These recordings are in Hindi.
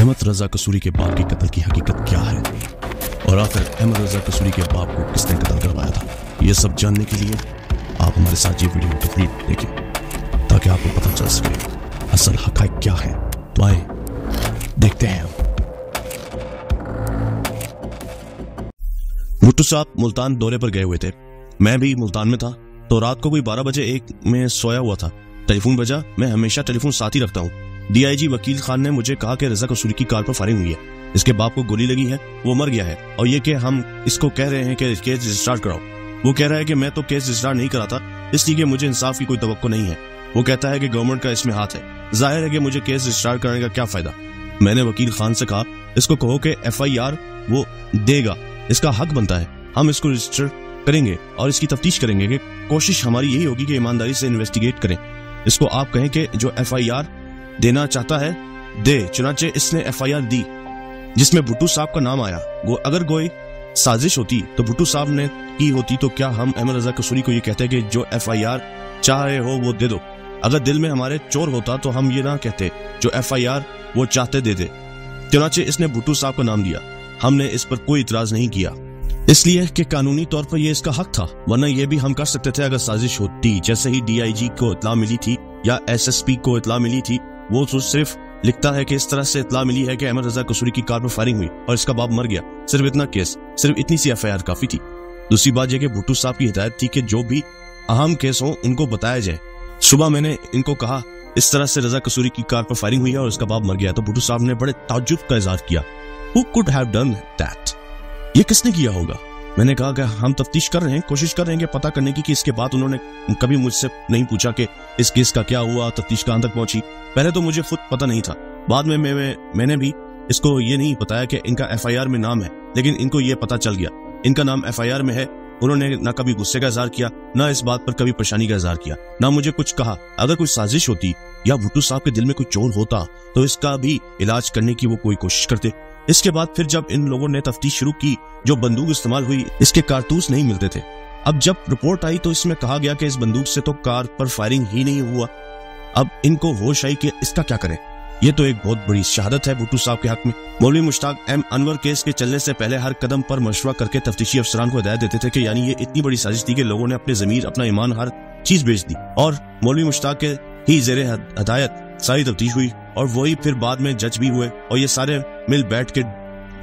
अहमद रजा कसूरी के बाप के कत्ल की हकीकत क्या है और आखिर अहमद रजा कसूरी के बाप को किसने कत्ल करवाया था, ये सब जानने के लिए आप हमारे साथ ये वीडियो कंप्लीट देखें ताकि आपको पता चल सके असल हक़ाइक़ क्या है। तो आए देखते हैं। भुट्टो साहब मुल्तान दौरे पर गए हुए थे, मैं भी मुल्तान में था। तो रात को कोई 12 बजे एक में सोया हुआ था, टेलीफोन बजा। मैं हमेशा टेलीफोन साथ ही रखता हूँ। डीआईजी वकील खान ने मुझे कहा कि रजा कसूरी की कार पर फायरिंग हुई है, इसके बाप को गोली लगी है, वो मर गया है और ये कि हम इसको कह रहे हैं कि केस रजिस्टर कराओ। वो कह रहा है कि मैं तो केस रजिस्टर नहीं कराता इसलिए कि मुझे इंसाफ की कोई तवक्को नहीं है। वो कहता है कि गवर्नमेंट का इसमें हाथ है, जाहिर है कि मुझे केस रजिस्टर कराने का क्या फायदा। मैंने वकील खान से कहा इसको कहो कि FIR वो देगा, इसका हक बनता है, हम इसको रजिस्टर करेंगे और इसकी तफ्तीश करेंगे कि कोशिश हमारी यही होगी कि ईमानदारी से इन्वेस्टिगेट करें। इसको आप कहें कि जो FIR देना चाहता है दे। चुनाचे इसने FIR दी जिसमें भुट्टो साहब का नाम आया। अगर कोई साजिश होती तो भुट्टो साहब ने की होती तो क्या हम अहमद रजा कसूरी को ये कहते कि जो FIR चाह रहे हो वो दे दो। अगर दिल में हमारे चोर होता तो हम ये ना कहते जो FIR वो चाहते दे दे। चुनाचे इसने भुट्टो साहब का नाम दिया, हमने इस पर कोई इतराज नहीं किया इसलिए कि कानूनी तौर पर ये इसका हक था, वरना ये भी हम कर सकते थे अगर साजिश होती। जैसे ही DIG को इतला मिली थी या SSP को इतला मिली थी, वो तो सिर्फ लिखता है कि इस तरह से इतला मिली है कि अहमद रजा कसूरी की कार पर फायरिंग हुई और इसका बाप मर गया। सिर्फ इतना केस, सिर्फ इतनी सी FIR काफी थी। दूसरी बात यह कि भुट्टो साहब की हिदायत थी कि जो भी अहम केस हो उनको बताया जाए। सुबह मैंने इनको कहा इस तरह से रजा कसूरी की कार पर फायरिंग हुई है और उसका बाप मर गया, तो भुट्टो साहब ने बड़े ताज्जुब का इजहार किया। Who could have done that? ये किसने किया होगा? मैंने कहा कि हम तफ्तीश कर रहे हैं, कोशिश कर रहे हैं पता करने की कि इसके बाद उन्होंने कभी मुझसे नहीं पूछा कि इस केस का क्या हुआ, तफ्तीश कहां तक पहुंची। पहले तो मुझे खुद पता नहीं था, बाद में मैंने भी इसको ये नहीं बताया कि इनका FIR में नाम है, लेकिन इनको ये पता चल गया इनका नाम FIR में है। उन्होंने ना कभी गुस्से का इजहार किया, ना इस बात पर कभी परेशानी का इजहार किया, ना मुझे कुछ कहा। अगर कोई साजिश होती या भुट्टो साहब के दिल में कोई चोर होता तो इसका भी इलाज करने की वो कोई कोशिश करते। इसके बाद फिर जब इन लोगों ने तफ्तीश शुरू की, जो बंदूक इस्तेमाल हुई इसके कारतूस नहीं मिलते थे। अब जब रिपोर्ट आई तो इसमें कहा गया कि इस बंदूक से तो कार पर फायरिंग ही नहीं हुआ। अब इनको होश आई कि इसका क्या करें। ये तो एक बहुत बड़ी शहादत है भुट्टो साहब के हक में। मौलवी मुश्ताक M अनवर केस के चलने से पहले हर कदम पर मशवरा करके तफ्तीशी अफसरान को हिदायत देते थे कि यानी ये इतनी बड़ी साजिश थी कि लोगों ने अपने जमीर, अपना ईमान, हर चीज बेच दी और मौलवी मुश्ताक के ही जेरे हदायत सारी तफ्तीश हुई और वही फिर बाद में जज भी हुए और ये सारे मिल बैठ के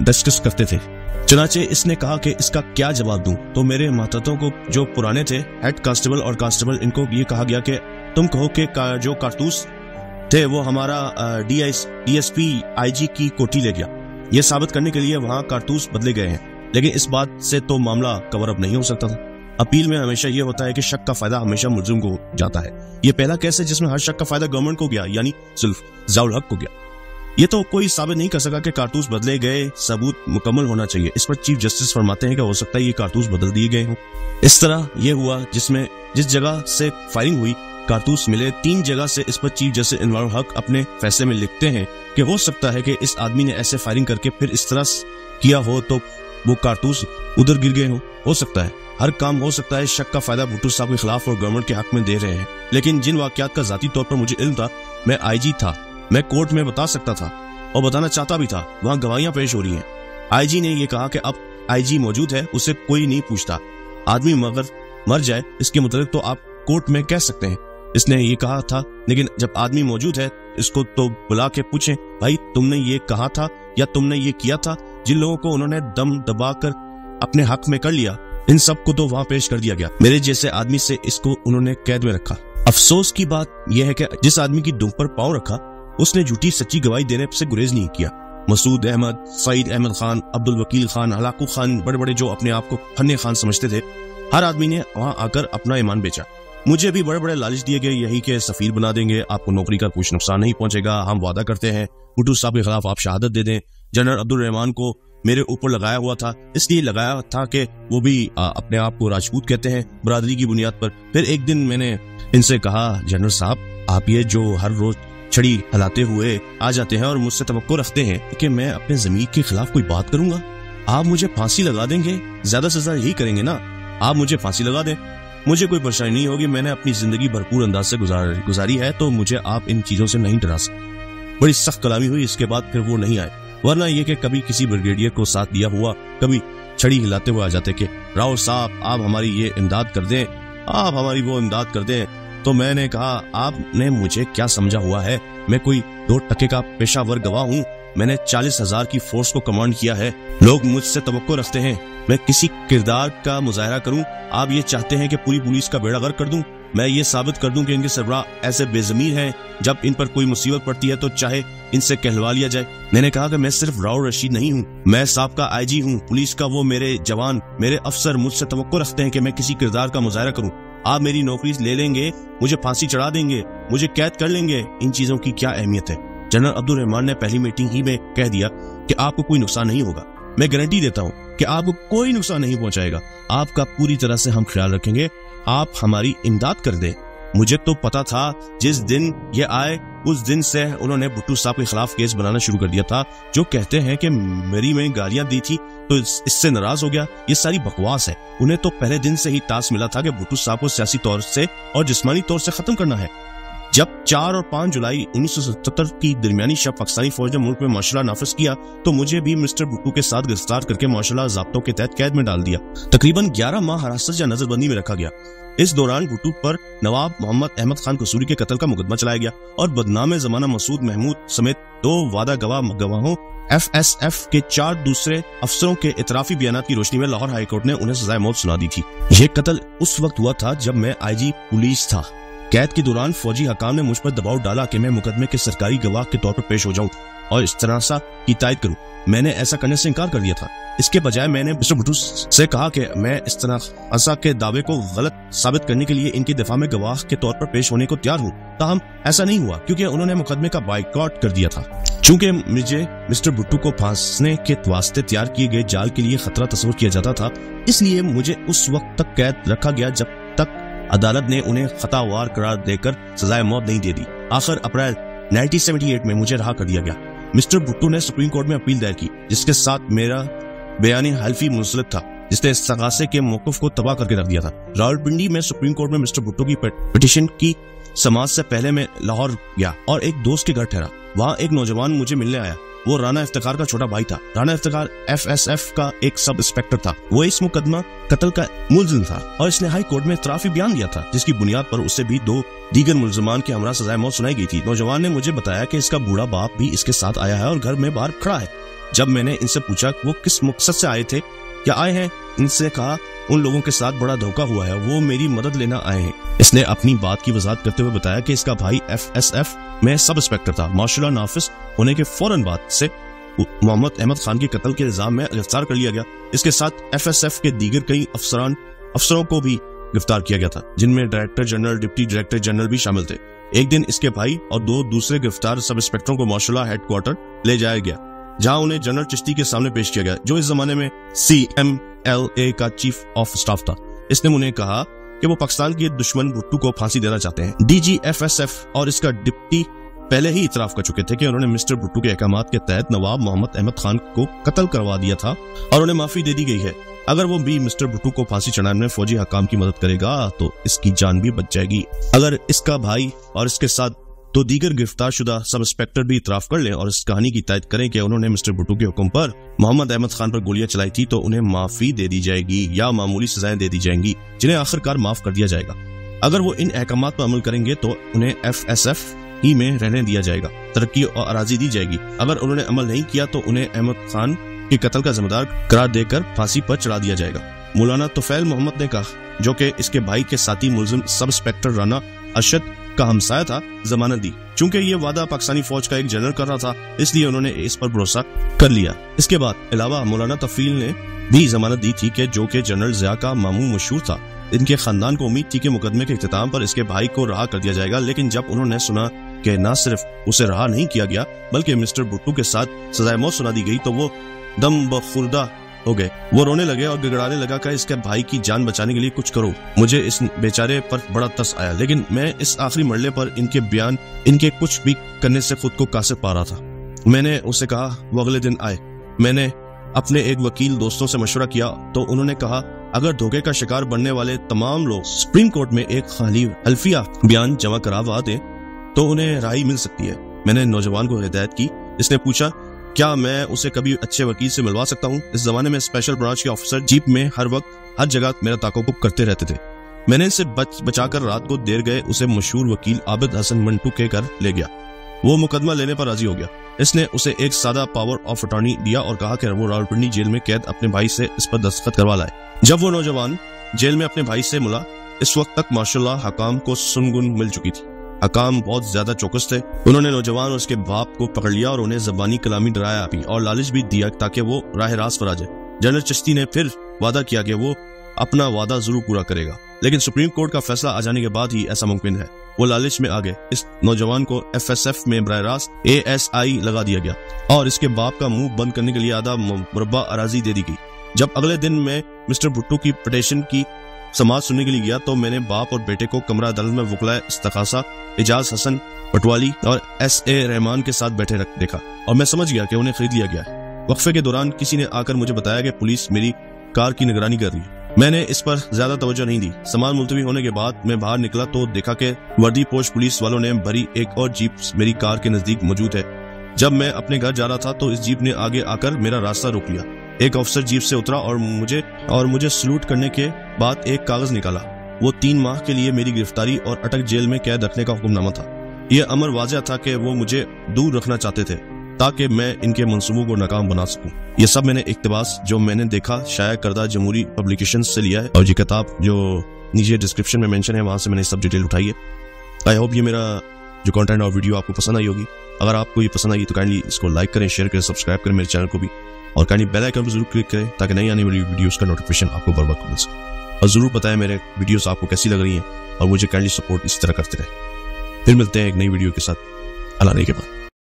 डिस्कस करते थे। चुनाचे इसने कहा कि इसका क्या जवाब दूं, तो मेरे मातहतों को जो पुराने थे हेड कांस्टेबल और कांस्टेबल, इनको ये कहा गया कि तुम कहो कि जो कारतूस थे वो हमारा DSP IG की कोठी ले गया। ये साबित करने के लिए वहां कारतूस बदले गए हैं, लेकिन इस बात से तो मामला कवर अप नहीं हो सकता था। अपील में हमेशा ये होता है कि शक का फायदा हमेशा मुजरिम को जाता है। ये पहला केस है जिसमें हर शक का फायदा गवर्नमेंट को गया, यानी सिर्फ ज़ियाउल हक को गया। ये तो कोई साबित नहीं कर सका कि कारतूस बदले गए, सबूत मुकम्मल होना चाहिए। इस पर चीफ जस्टिस फरमाते हैं कि हो सकता है ये कारतूस बदल दिए गए हों। इस तरह ये हुआ जिसमें जिस जगह से फायरिंग हुई कारतूस मिले 3 जगह से। इस पर चीफ जस्टिस इनवारुल हक अपने फैसले में लिखते हैं कि हो सकता है कि इस आदमी ने ऐसे फायरिंग करके फिर इस तरह किया हो तो वो कारतूस उधर गिर गए हो सकता है। हर काम हो सकता है। शक का फायदा भुट्टो साहब के खिलाफ और गवर्नमेंट के हक में दे रहे हैं, लेकिन जिन वाकयात का जाती तौर पर मुझे इल्म था, मैं IG था, मैं कोर्ट में बता सकता था और बताना चाहता भी था। वहां गवाहियां पेश हो रही हैं। IG ने यह कहा कि अब IG मौजूद है, उससे कोई नहीं पूछता। आदमी मगर मर जाए इसके मुताबिक तो आप कोर्ट में कह सकते हैं, इसने ये कहा था। लेकिन जब आदमी मौजूद है इसको तो बुला के पूछें, भाई तुमने ये कहा था या तुमने ये किया था। जिन लोगों को उन्होंने दम दबाकर अपने हक में कर लिया, इन सब को तो वहां पेश कर दिया गया। मेरे जैसे आदमी से इसको उन्होंने कैद में रखा। अफसोस की बात यह है कि जिस आदमी की दुम पर पांव रखा उसने झूठी सच्ची गवाही देने से गुरेज नहीं किया। मसूद अहमद, सईद अहमद खान, अब्दुल वकील खान, हलाकू खान, बड़े बड़े जो अपने आप को फन्ने खान समझते थे, हर आदमी ने वहां आकर अपना ईमान बेचा। मुझे भी बड़े बड़े लालच दिए गए, यही के सफीर बना देंगे, आपको नौकरी का कुछ नुकसान नहीं पहुंचेगा, हम वादा करते हैं भुट्टो साहब के खिलाफ आप शहादत दे दें। जनरल अब्दुल रहमान को मेरे ऊपर लगाया हुआ था, इसलिए लगाया था कि वो भी अपने आप को राजपूत कहते हैं बरादरी की बुनियाद पर। फिर एक दिन मैंने इनसे कहा, जनरल साहब आप ये जो हर रोज छड़ी हिलाते हुए आ जाते हैं और मुझसे तवक्को रखते हैं कि मैं अपने ज़मीर के खिलाफ कोई बात करूंगा, आप मुझे फांसी लगा देंगे, ज्यादा से ज्यादा यही करेंगे ना, आप मुझे फांसी लगा दें, मुझे कोई परेशानी नहीं होगी, मैंने अपनी जिंदगी भरपूर अंदाज से गुजारी है, तो मुझे आप इन चीजों से नहीं डरा सकते। बड़ी सख्त कलामी हुई। इसके बाद फिर वो नहीं आए, वरना ये कि कभी किसी ब्रिगेडियर को साथ दिया हुआ कभी छड़ी हिलाते हुए आ जाते कि राव साहब आप हमारी ये इमदाद कर दें, आप हमारी वो इमदाद कर दें। तो मैंने कहा आपने मुझे क्या समझा हुआ है, मैं कोई 2 टके का पेशावर गवाह हूँ, मैंने 40,000 की फोर्स को कमांड किया है। लोग मुझसे तवक्को रखते हैं मैं किसी किरदार का मुजाहरा करूं। आप ये चाहते हैं कि पूरी पुलिस का बेड़ा गर्क कर दूं, मैं ये साबित कर दूं कि इनके सरबराह ऐसे बेजमीर हैं, जब इन पर कोई मुसीबत पड़ती है तो चाहे इनसे कहलवा लिया जाए। मैंने कहा कि मैं सिर्फ राव रशीद नहीं हूँ, मैं साबका IG हूँ पुलिस का। वो मेरे जवान, मेरे अफसर मुझसे तवक्को रखते हैं कि मैं किसी किरदार का मुजाहरा करूं। आप मेरी नौकरी ले लेंगे, मुझे फांसी चढ़ा देंगे, मुझे कैद कर लेंगे, इन चीजों की क्या अहमियत है। जनरल अब्दुल रहमान ने पहली मीटिंग ही में कह दिया कि आपको कोई नुकसान नहीं होगा, मैं गारंटी देता हूँ कि आपको कोई नुकसान नहीं पहुंचाएगा, आपका पूरी तरह से हम ख्याल रखेंगे, आप हमारी इमदाद कर दें। मुझे तो पता था जिस दिन ये आए उस दिन से उन्होंने भुट्टो साहब के खिलाफ केस बनाना शुरू कर दिया था। जो कहते हैं कि मेरी में गालियां दी थी तो इससे नाराज हो गया, ये सारी बकवास है। उन्हें तो पहले दिन से ही टास्क मिला था कि भुट्टो साहब को सियासी तौर से और जिस्मानी तौर से खत्म करना है। जब 4 और 5 जुलाई 1977 की दरमियानी शब पाकिस्तानी फौज ने मुल्क में मार्शल नाफिज किया तो मुझे भी मिस्टर भुट्टो के साथ गिरफ्तार करके मार्शल ज़ाब्तों के तहत कैद में डाल दिया। तकरीबन 11 माह हिरासत या नजरबंदी में रखा गया। इस दौरान भुट्टो पर नवाब मोहम्मद अहमद खान कसूरी के कत्ल का मुकदमा चलाया गया और बदनाम जमाना मसूद महमूद समेत 2 वादा गवाहों FSF के 4 दूसरे अफसरों के इतराफी बयान की रोशनी में लाहौर हाईकोर्ट ने उन्हें सजाए मौत सुना दी थी। यह कत्ल उस वक्त हुआ था जब मैं IG पुलिस था। कैद के दौरान फौजी हकाम ने मुझ पर दबाव डाला कि मैं मुकदमे के सरकारी गवाह के तौर पर पेश हो जाऊं और इस तरह की तायद करूं। मैंने ऐसा करने से इनकार कर दिया था। इसके बजाय मैंने मिस्टर भुट्टो से कहा कि मैं इस तरह के दावे को गलत साबित करने के लिए इनके दिफा में गवाह के तौर पर पेश होने को तैयार हूँ। ताहम ऐसा नहीं हुआ क्योंकि उन्होंने मुकदमे का बाइकआउट कर दिया था। चूंकि मुझे मिस्टर भुट्टो को फांसने के वास्ते तैयार किए गए जाल के लिए खतरा तस्वर किया जाता था, इसलिए मुझे उस वक्त तक कैद रखा गया जब तक अदालत ने उन्हें खतावार करार देकर सजाए मौत नहीं दे दी। आखिर अप्रैल 1978 में मुझे रहा कर दिया गया। मिस्टर भुट्टो ने सुप्रीम कोर्ट में अपील दायर की जिसके साथ मेरा बयानी हल्फी मुंसलिक था, जिसने इस्तगासे के मौक़िफ़ को तबाह करके रख दिया था। रावलपिंडी में सुप्रीम कोर्ट में मिस्टर भुट्टो की पिटीशन की समाज से पहले मैं लाहौर गया और एक दोस्त के घर ठहरा। वहाँ एक नौजवान मुझे मिलने आया। वो राना इफ्तिखार का छोटा भाई था। राना इफ्तिखार FSF का एक सब इंस्पेक्टर था। वो इस मुकदमा कत्ल का मुलजिम था और इसने हाई कोर्ट में इतराफी बयान दिया था जिसकी बुनियाद पर उसे भी 2 दीगर मुलजमान के हमरा सजाए मौत सुनाई गई थी। नौजवान ने मुझे बताया कि इसका बूढ़ा बाप भी इसके साथ आया है और घर में बाहर खड़ा है। जब मैंने इनसे पूछा वो किस मकसद से आए थे, क्या आए हैं, इनसे कहा उन लोगों के साथ बड़ा धोखा हुआ है, वो मेरी मदद लेना आए हैं। इसने अपनी बात की वजाहत करते हुए बताया कि इसका भाई FSF में सब इंस्पेक्टर था। मार्शल नाफिज होने के फौरन बाद से मोहम्मद अहमद खान के कत्ल के इल्जाम में गिरफ्तार कर लिया गया। इसके साथ FSF के दीगर कई अफसरों को भी गिरफ्तार किया गया था, जिनमें director general, deputy director general भी शामिल थे। एक दिन इसके भाई और 2 दूसरे गिरफ्तार सब इंस्पेक्टरों को मार्शल हेडक्वार्टर ले जाया गया, जहां उन्हें जनरल चिश्ती के सामने पेश किया गया, जो इस जमाने में CMLA का चीफ ऑफ स्टाफ था। इसने उन्हें कहा कि वो पाकिस्तान के दुश्मन भुट्टो को फांसी देना चाहते हैं। DG FSF और इसका डिप्टी पहले ही इतराफ कर चुके थे कि उन्होंने मिस्टर भुट्टो के अहकामात के तहत नवाब मोहम्मद अहमद खान को कत्ल करवा दिया था और उन्हें माफी दे दी गई है। अगर वो भी मिस्टर भुट्टो को फांसी चढ़ाने में फौजी हकाम की मदद करेगा तो इसकी जान भी बच जाएगी। अगर इसका भाई और इसके साथ 2 दीगर गिरफ्तार शुदा सब इंस्पेक्टर भी इतराफ कर लें और इस कहानी की तायद करें कि उन्होंने मिस्टर भुट्टो के हुक्म पर मोहम्मद अहमद खान पर गोलियां चलाई थी, तो उन्हें माफी दे दी जाएगी या मामूली सजाएं दे दी जाएंगी, जिन्हें आखिरकार माफ कर दिया जाएगा। अगर वो इन अहकामात पर अमल करेंगे तो उन्हें FSF ही में रहने दिया जाएगा, तरक्की और अराजी दी जाएगी। अगर उन्होंने अमल नहीं किया तो उन्हें अहमद खान के कत्ल का जिम्मेदार करार देकर फांसी पर चढ़ा दिया जाएगा। मौलाना तुफैल मोहम्मद ने कहा, जो कि इसके भाई के साथी मुलजिम सब इंस्पेक्टर राना अरशद का हमसाया था, जमानत दी। चूंकि ये वादा पाकिस्तानी फौज का एक जनरल कर रहा था, इसलिए उन्होंने इस पर भरोसा कर लिया। इसके बाद अलावा मौलाना तफील ने भी जमानत दी थी कि जो कि जनरल ज़िया का मामू मशहूर था। इनके खानदान को उम्मीद थी कि मुकदमे के इख्तिताम पर इसके भाई को रहा कर दिया जाएगा, लेकिन जब उन्होंने सुना कि न सिर्फ उसे रहा नहीं किया गया बल्कि मिस्टर भुट्टो के साथ सजाए मौत सुना दी गई, तो वो दम बखुर्दा हो गए। वो रोने लगे और गिड़गिड़ाने लगा कि इसके भाई की जान बचाने के लिए कुछ करो। मुझे इस बेचारे पर बड़ा तरस आया, लेकिन मैं इस आखिरी मरले पर इनके बयान, इनके कुछ भी करने से खुद को कासिर पा रहा था। मैंने उसे कहा वो अगले दिन आए। मैंने अपने एक वकील दोस्तों से मशवरा किया तो उन्होंने कहा अगर धोखे का शिकार बनने वाले तमाम लोग सुप्रीम कोर्ट में एक खाली हल्फिया बयान जमा करवा दें तो उन्हें राहत मिल सकती है। मैंने नौजवान को हिदायत की। इसने पूछा क्या मैं उसे कभी अच्छे वकील से मिलवा सकता हूँ। इस जमाने में स्पेशल ब्रांच के ऑफिसर जीप में हर वक्त हर जगह मेरा ताक़ुब करते रहते थे। मैंने इसे बचाकर रात को देर गए उसे मशहूर वकील आबिद हसन मंटू के घर ले गया। वो मुकदमा लेने पर राजी हो गया। इसने उसे एक सादा पावर ऑफ अटॉर्नी दिया और कहा कि वो रावलपिंडी जेल में कैद अपने भाई से इस पर दस्तखत करवा लाए। जब वो नौजवान जेल में अपने भाई से मिला, इस वक्त तक माशाल्लाह हकाम को सुनगुन मिल चुकी थी। हकाम बहुत ज्यादा चौकस थे। उन्होंने नौजवान और उसके बाप को पकड़ लिया और उन्हें जबानी कलामी डराया भी और लालच भी दिया ताकि वो राह रास्त पर आ जाए। जनरल चिश्ती ने फिर वादा किया कि वो अपना वादा जरूर पूरा करेगा, लेकिन सुप्रीम कोर्ट का फैसला आ जाने के बाद ही ऐसा मुमकिन है। वो लालच में आ गए। इस नौजवान को FSF में बराह रास्त ASI लगा दिया गया और इसके बाप का मुंह बंद करने के लिए आधा मुरब्बा अराजी दे दी गई। जब अगले दिन मैं मिस्टर भुट्टो की पिटीशन की समाअत सुनने के लिए गया तो मैंने बाप और बेटे को कमरा अदालत में वकलाए इस्तखासा एजाज हसन पटवाली और SA रहमान के साथ बैठे देखा और मैं समझ गया कि उन्हें खरीद लिया गया है। वक्फे के दौरान किसी ने आकर मुझे बताया कि पुलिस मेरी कार की निगरानी कर रही है। मैंने इस पर ज्यादा तवज्जो नहीं दी। सामान मुलतवी होने के बाद मैं बाहर निकला तो देखा कि वर्दी पोश पुलिस वालों ने भरी एक और जीप मेरी कार के नजदीक मौजूद है। जब मैं अपने घर जा रहा था तो इस जीप ने आगे आकर मेरा रास्ता रोक लिया। एक अफसर जीप से उतरा और मुझे सलूट करने के बाद एक कागज निकाला। वो 3 माह के लिए मेरी गिरफ्तारी और अटक जेल में कैद रखने का हुक्मनामा था। यह अमर वाज़ेह था कि वो मुझे दूर रखना चाहते थे ताकि मैं इनके मंसूबों को नाकाम बना सकूं। यह सब मैंने इक्तबास जो मैंने देखा शाया करदा जमहूरी पब्लिकेशन से लिया है और ये किताब जो नीचे डिस्क्रिप्शन में मेंशन है वहां से मैंने सब डिटेल उठाई है। आई होप ये मेरा जो कंटेंट और वीडियो आपको पसंद आई होगी। अगर आपको ये पसंद आई तो काइंडली इसको लाइक करें, शेयर करें, सब्सक्राइब करें मेरे चैनल को भी और काइंडली बेल आइकन पर जरूर क्लिक करें ताकि नई आने वाली वीडियोस का नोटिफिकेशन आपको बर वक्त मिल सके। और जरूर बताएं मेरे वीडियोस आपको कैसी लग रही हैं और मुझे काइंडली सपोर्ट इसी तरह करते रहें। फिर मिलते हैं एक नई वीडियो के साथ अल्लाह ने के बाद।